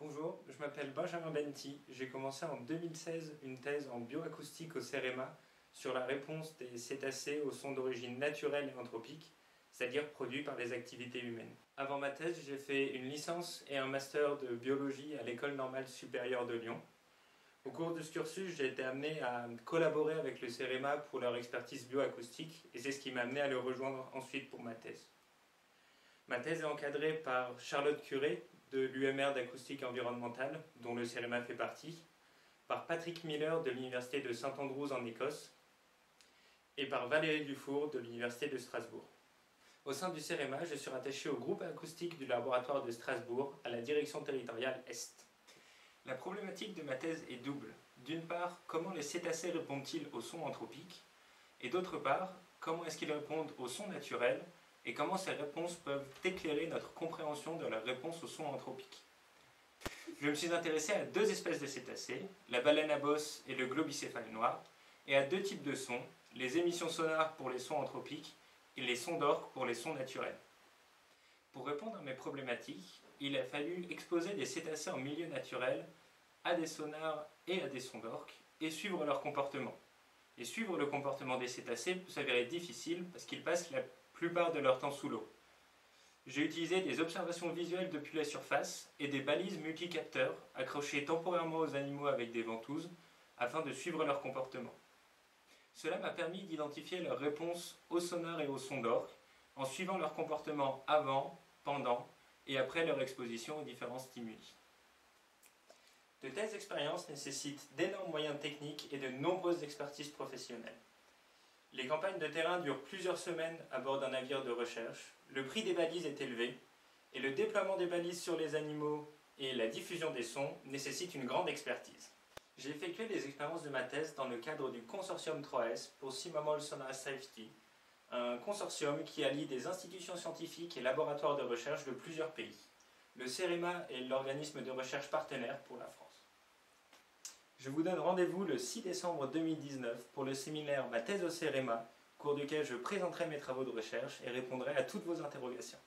Bonjour, je m'appelle Benjamin Benti. J'ai commencé en 2016 une thèse en bioacoustique au CEREMA sur la réponse des cétacés aux sons d'origine naturelle et anthropique, c'est-à-dire produits par les activités humaines. Avant ma thèse, j'ai fait une licence et un master de biologie à l'École normale supérieure de Lyon. Au cours de ce cursus, j'ai été amené à collaborer avec le CEREMA pour leur expertise bioacoustique et c'est ce qui m'a amené à le rejoindre ensuite pour ma thèse. Ma thèse est encadrée par Charlotte Curé de l'UMR d'acoustique environnementale, dont le CEREMA fait partie, par Patrick Miller de l'Université de St Andrews en Écosse et par Valérie Dufour de l'Université de Strasbourg. Au sein du CEREMA, je suis rattaché au groupe acoustique du laboratoire de Strasbourg, à la direction territoriale Est. La problématique de ma thèse est double. D'une part, comment les cétacés répondent-ils aux sons anthropiques? Et d'autre part, comment est-ce qu'ils répondent aux sons naturels? Et comment ces réponses peuvent éclairer notre compréhension de leur réponse aux sons anthropiques. Je me suis intéressé à deux espèces de cétacés, la baleine à bosse et le globicéphale noir, et à deux types de sons, les émissions sonores pour les sons anthropiques et les sons d'orques pour les sons naturels. Pour répondre à mes problématiques, il a fallu exposer des cétacés en milieu naturel à des sonars et à des sons d'orques et suivre leur comportement. Et suivre le comportement des cétacés peut s'avérer difficile parce qu'ils passent la plupart de leur temps sous l'eau. J'ai utilisé des observations visuelles depuis la surface et des balises multicapteurs accrochées temporairement aux animaux avec des ventouses afin de suivre leur comportement. Cela m'a permis d'identifier leur réponse aux sonars et aux sons d'orques en suivant leur comportement avant, pendant et après leur exposition aux différents stimuli. De telles expériences nécessitent d'énormes moyens techniques et de nombreuses expertises professionnelles. Les campagnes de terrain durent plusieurs semaines à bord d'un navire de recherche, le prix des balises est élevé, et le déploiement des balises sur les animaux et la diffusion des sons nécessitent une grande expertise. J'ai effectué les expériences de ma thèse dans le cadre du consortium 3S pour Simamol Sonar Safety, un consortium qui allie des institutions scientifiques et laboratoires de recherche de plusieurs pays. Le CEREMA est l'organisme de recherche partenaire pour la France. Je vous donne rendez-vous le 6 décembre 2019 pour le séminaire Ma thèse au CEREMA, au cours duquel je présenterai mes travaux de recherche et répondrai à toutes vos interrogations.